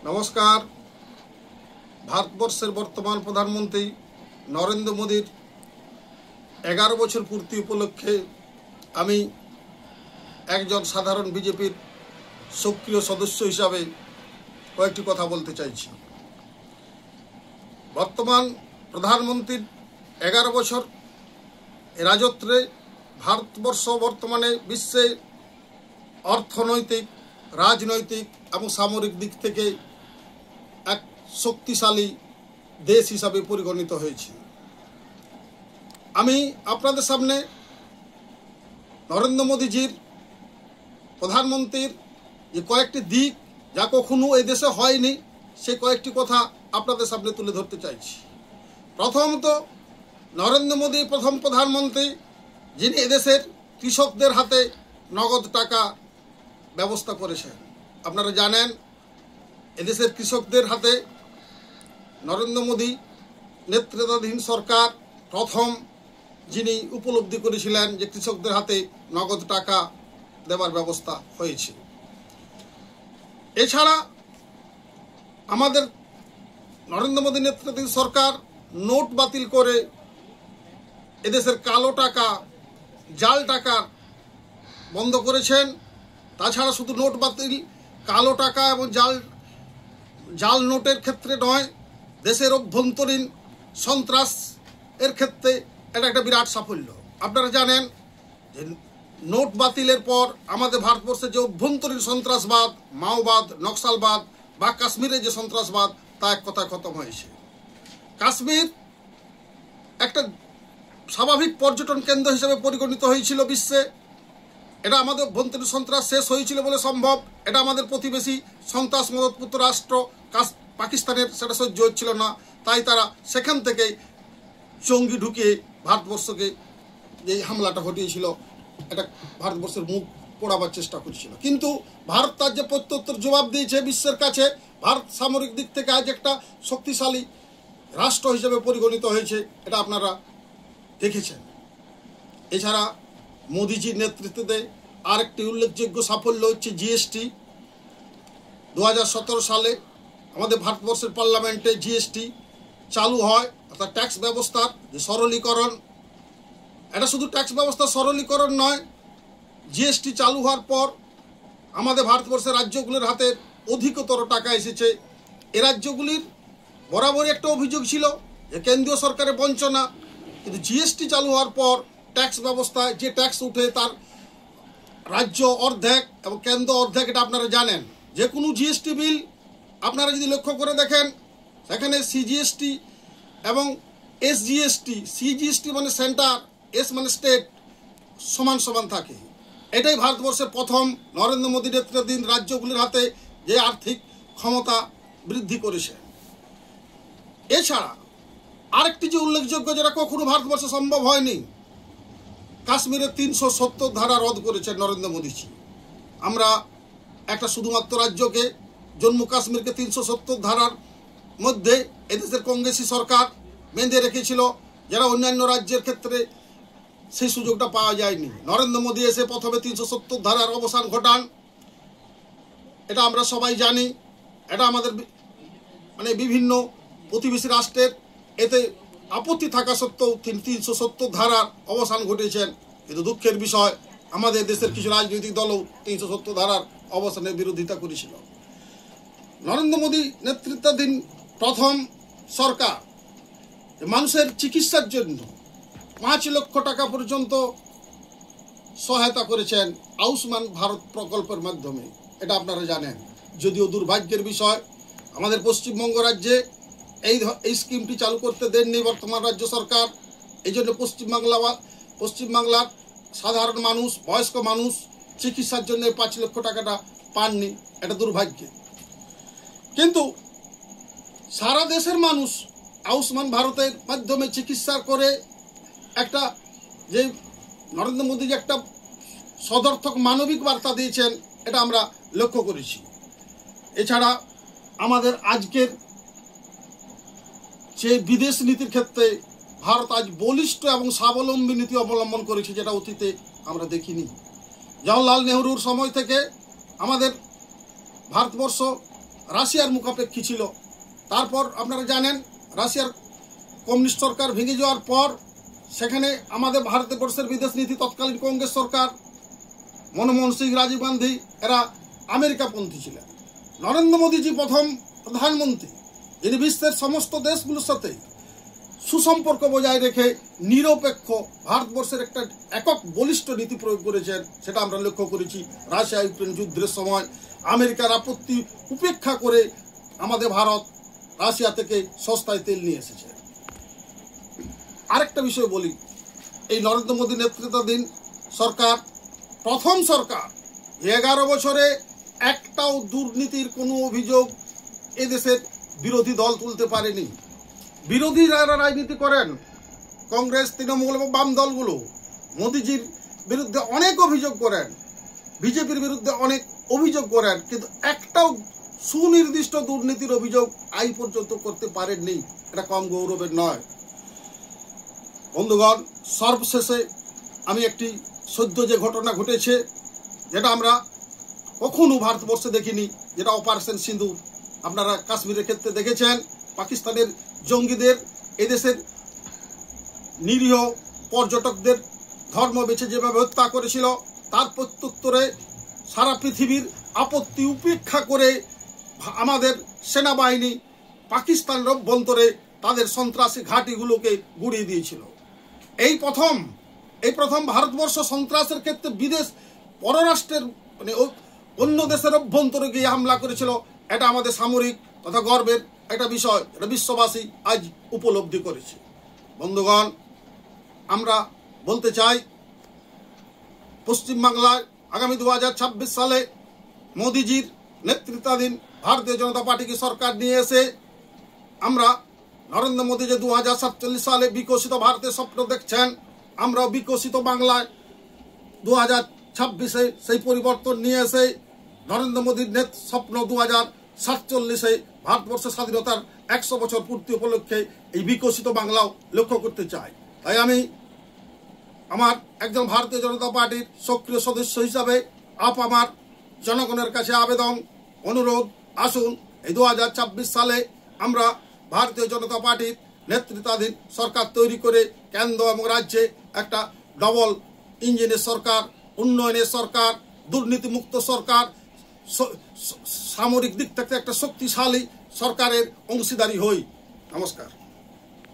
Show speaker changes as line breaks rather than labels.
নমস্কার। ভারতবর্ষের বর্তমান প্রধানমন্ত্রী নরেন্দ্র মোদীর 11 বছর পূর্তি উপলক্ষে আমি একজন সাধারণ বিজেপির সক্রিয় সদস্য হিসাবে কয়েকটি কথা বলতে চাইছি। বর্তমান প্রধানমন্ত্রীর 11 বছর রাজত্বে ভারতবর্ষ বর্তমানে বিশ্বে অর্থনৈতিক, রাজনৈতিক এবং সামরিক দিক থেকে এক শক্তিশালী দেশ হিসাবে পরিগণিত হয়েছে। আমি আপনাদের সামনে নরেন্দ্র মোদীজির প্রধানমন্ত্রীর যে কয়েকটি দিক যা কখনো এই দেশে হয়নি, সেই কয়েকটি কথা আপনাদের সামনে তুলে ধরতে চাইছি। প্রথমত, নরেন্দ্র মোদী প্রথম প্রধানমন্ত্রী যিনি এদেশের কৃষকদের হাতে নগদ টাকা ব্যবস্থা করেছেন। আপনারা জানেন, এদেশের কৃষকদের হাতে নরেন্দ্র মোদী নেতৃত্বাধীন সরকার প্রথম যিনি উপলব্ধি করেছিলেন যে কৃষকদের হাতে নগদ টাকা দেওয়ার ব্যবস্থা হয়েছে। এছাড়া আমাদের নরেন্দ্র মোদী নেতৃত্বাধীন সরকার নোট বাতিল করে এদেশের কালো টাকা, জাল টাকা বন্ধ করেছেন। তাছাড়া শুধু নোট বাতিল, কালো টাকা এবং জাল নোটের ক্ষেত্রে নয়, দেশের অভ্যন্তরীণ সন্ত্রাস এর ক্ষেত্রে এটা একটা বিরাট সাফল্য। আপনারা জানেন যে নোট বাতিলের পর আমাদের ভারতবর্ষে যে অভ্যন্তরীণ সন্ত্রাসবাদ, মাওবাদ, নকশালবাদ বা কাশ্মীরের যে সন্ত্রাসবাদ, তা এক কথায় খতম হয়েছে। কাশ্মীর একটা স্বাভাবিক পর্যটন কেন্দ্র হিসেবে পরিগণিত হয়েছিল বিশ্বে। এটা আমাদের অভ্যন্তরীণ সন্ত্রাস শেষ হয়েছিল বলে সম্ভব। এটা আমাদের প্রতিবেশী সন্ত্রাস মদতপুত্র রাষ্ট্র পাকিস্তানের সেটা সহ্য হচ্ছিল না, তাই তারা সেখান থেকে জঙ্গি ঢুকিয়ে ভারতবর্ষকে যে হামলাটা ঘটিয়েছিল, এটা ভারতবর্ষের মুখ পোড়াবার চেষ্টা করছিল। কিন্তু ভারত তার যে প্রত্যুত্তর জবাব দিয়েছে বিশ্বের কাছে, ভারত সামরিক দিক থেকে আজ একটা শক্তিশালী রাষ্ট্র হিসেবে পরিগণিত হয়েছে, এটা আপনারা দেখেছেন। এছাড়া মোদিজির নেতৃত্বে আরেকটি উল্লেখযোগ্য সাফল্য হচ্ছে জিএসটি। 2017 সালে আমাদের ভারতবর্ষের পার্লামেন্টে জিএসটি চালু হয়, অর্থাৎ ট্যাক্স ব্যবস্থার যে সরলীকরণ। এটা শুধু ট্যাক্স ব্যবস্থার সরলীকরণ নয়, জিএসটি চালু হওয়ার পর আমাদের ভারতবর্ষের রাজ্যগুলির হাতে অধিকতর টাকা এসেছে। এ রাজ্যগুলির বরাবরই একটা অভিযোগ ছিল যে কেন্দ্রীয় সরকারের বঞ্চনা, কিন্তু জিএসটি চালু হওয়ার পর ট্যাক্স ব্যবস্থায় যে ট্যাক্স উঠে তার রাজ্য অর্ধেক এবং কেন্দ্র অর্ধেক, এটা আপনারা জানেন। যে কোনো জিএসটি বিল আপনারা যদি লক্ষ্য করে দেখেন, সেখানে সিজিএসটি এবং এসজিএসটি, সিজিএসটি মানে সেন্টার, এস মানে স্টেট, সমান সমান থাকে। এটাই ভারতবর্ষের প্রথম নরেন্দ্র মোদী নেতৃত্বাধীন রাজ্যগুলির হাতে যে আর্থিক ক্ষমতা বৃদ্ধি করেছে। এছাড়া আরেকটি যে উল্লেখযোগ্য, যেটা কখনো ভারতবর্ষে সম্ভব হয়নি, কাশ্মীরের 370 ধারা রদ করেছেন নরেন্দ্র মোদীজি। আমরা একটা শুধুমাত্র রাজ্যকে, জম্মু কাশ্মীরকে 370 ধারার মধ্যে এদেশের কংগ্রেসি সরকার বেঁধে রেখেছিল, যারা অন্যান্য রাজ্যের ক্ষেত্রে সেই সুযোগটা পাওয়া যায়নি। নরেন্দ্র মোদী এসে প্রথমে 370 ধারার অবসান ঘটান, এটা আমরা সবাই জানি। এটা আমাদের বিভিন্ন প্রতিবেশী রাষ্ট্রের এতে আপত্তি থাকা সত্ত্বেও 370 ধারার অবসান ঘটেছেন। কিন্তু দুঃখের বিষয়, আমাদের দেশের কিছু রাজনৈতিক দলও 370 ধারার অবসানের বিরোধিতা করেছিল। নরেন্দ্র মোদী নেতৃত্বাধীন প্রথম সরকার মানুষের চিকিৎসার জন্য 5 লক্ষ টাকা পর্যন্ত সহায়তা করেছেন আয়ুষ্মান ভারত প্রকল্পের মাধ্যমে, এটা আপনারা জানেন। যদিও দুর্ভাগ্যের বিষয়, আমাদের পশ্চিমবঙ্গ রাজ্যে এই স্কিমটি চালু করতে দেননি বর্তমান রাজ্য সরকার। এই জন্য পশ্চিমবাংলার সাধারণ মানুষ, বয়স্ক মানুষ চিকিৎসার জন্য 5 লক্ষ টাকাটা পাননি, এটা দুর্ভাগ্য। কিন্তু সারা দেশের মানুষ আয়ুষ্মান ভারতের মাধ্যমে চিকিৎসা করে একটা যে নরেন্দ্র মোদী যে একটা সদর্থক মানবিক বার্তা দিয়েছেন, এটা আমরা লক্ষ্য করেছি। এছাড়া আমাদের আজকের যে বিদেশ নীতির ক্ষেত্রে ভারত আজ বলিষ্ঠ এবং স্বাবলম্বী নীতি অবলম্বন করেছে, যেটা অতীতে আমরা দেখিনি। জওহরলাল নেহরুর সময় থেকে আমাদের ভারতবর্ষ রাশিয়ার মুখাপেক্ষী ছিল। তারপর আপনারা জানেন রাশিয়ার কমিউনিস্ট সরকার ভেঙে যাওয়ার পর সেখানে আমাদের ভারতবর্ষের বিদেশ নীতি তৎকালীন কংগ্রেস সরকার, মনমোহন সিং, রাজীব গান্ধী এরা আমেরিকাপন্থী ছিলেন। নরেন্দ্র মোদীজি প্রথম প্রধানমন্ত্রী যিনি বিশ্বের সমস্ত দেশগুলোর সাথে সুসম্পর্ক বজায় রেখে নিরপেক্ষ ভারতবর্ষের একটা একক বলিষ্ঠ নীতি প্রয়োগ করেছেন। সেটা আমরা লক্ষ্য করেছি রাশিয়া ইউক্রেন যুদ্ধের সময়। আমেরিকার আপত্তি উপেক্ষা করে আমাদের ভারত রাশিয়া থেকে সস্তায় তেল নিয়ে এসেছে। আরেকটা বিষয় বলি, এই নরেন্দ্র মোদী নেতৃত্বাধীন সরকার প্রথম সরকার 11 বছরে একটাও দুর্নীতির কোনো অভিযোগ এদেশের বিরোধী দল তুলতে পারেনি। বিরোধীরা রাজনীতি করেন, কংগ্রেস, তৃণমূল এবং বাম দলগুলো মোদিজির বিরুদ্ধে অনেক অভিযোগ করেন, বিজেপির বিরুদ্ধে অনেক অভিযোগ করেন, কিন্তু একটাও সুনির্দিষ্ট দুর্নীতির অভিযোগ আজ পর্যন্ত করতে পারেননি। এটা কম গৌরবের নয়। বন্ধুগণ, সর্বশেষে আমি একটি সদ্য যে ঘটনা ঘটেছে, যেটা আমরা কখনো ভারতবর্ষে দেখিনি, যেটা অপারেশন সিঁদুর। আপনারা কাশ্মীরের ক্ষেত্রে দেখেছেন পাকিস্তানের জঙ্গিদের এদেশের নিরীহ পর্যটকদের ধর্ম বেছে যেভাবে হত্যা করেছিল, তার প্রত্যুত্তরে সারা পৃথিবীর আপত্তি উপেক্ষা করে আমাদের সেনাবাহিনী পাকিস্তানের অভ্যন্তরে তাদের সন্ত্রাসী ঘাঁটিগুলোকে গুড়িয়ে দিয়েছিল। এই প্রথম ভারতবর্ষ সন্ত্রাসের ক্ষেত্রে বিদেশ পররাষ্ট্রের মানে অন্য দেশের অভ্যন্তরে গিয়ে হামলা করেছিল। এটা আমাদের সামরিক তথা গর্বের একটা বিষয়, এটা বিশ্ববাসী আজ উপলব্ধি করেছে। বন্ধুগণ, আমরা বলতে চাই পশ্চিমবাংলায় আগামী 2026 সালে মোদিজির নেতৃত্বাধীন ভারতীয় জনতা পার্টিকে সরকার নিয়ে এসে আমরা নরেন্দ্র মোদী যে 2047 সালে বিকশিত ভারতের স্বপ্ন দেখছেন, আমরা বিকশিত বাংলায় 2026-এ সেই পরিবর্তন নিয়ে এসে নরেন্দ্র মোদীর স্বপ্ন 2047-এ ভারতবর্ষের স্বাধীনতার 100 বছর পূর্তি উপলক্ষে এই বিকশিত বাংলাও লক্ষ্য করতে চাই। তাই আমি আমার একজন ভারতীয় জনতা পার্টির সক্রিয় সদস্য হিসাবে আমার জনগণের কাছে আবেদন, অনুরোধ, আসুন এই 2026 সালে আমরা ভারতীয় জনতা পার্টির নেতৃত্বাধীন সরকার তৈরি করে কেন্দ্র এবং রাজ্যে একটা ডবল ইঞ্জিনের সরকার, উন্নয়নের সরকার, দুর্নীতিমুক্ত সরকার, সামরিক দিক থেকে একটা শক্তিশালী সরকারের অংশীদারি হই। নমস্কার।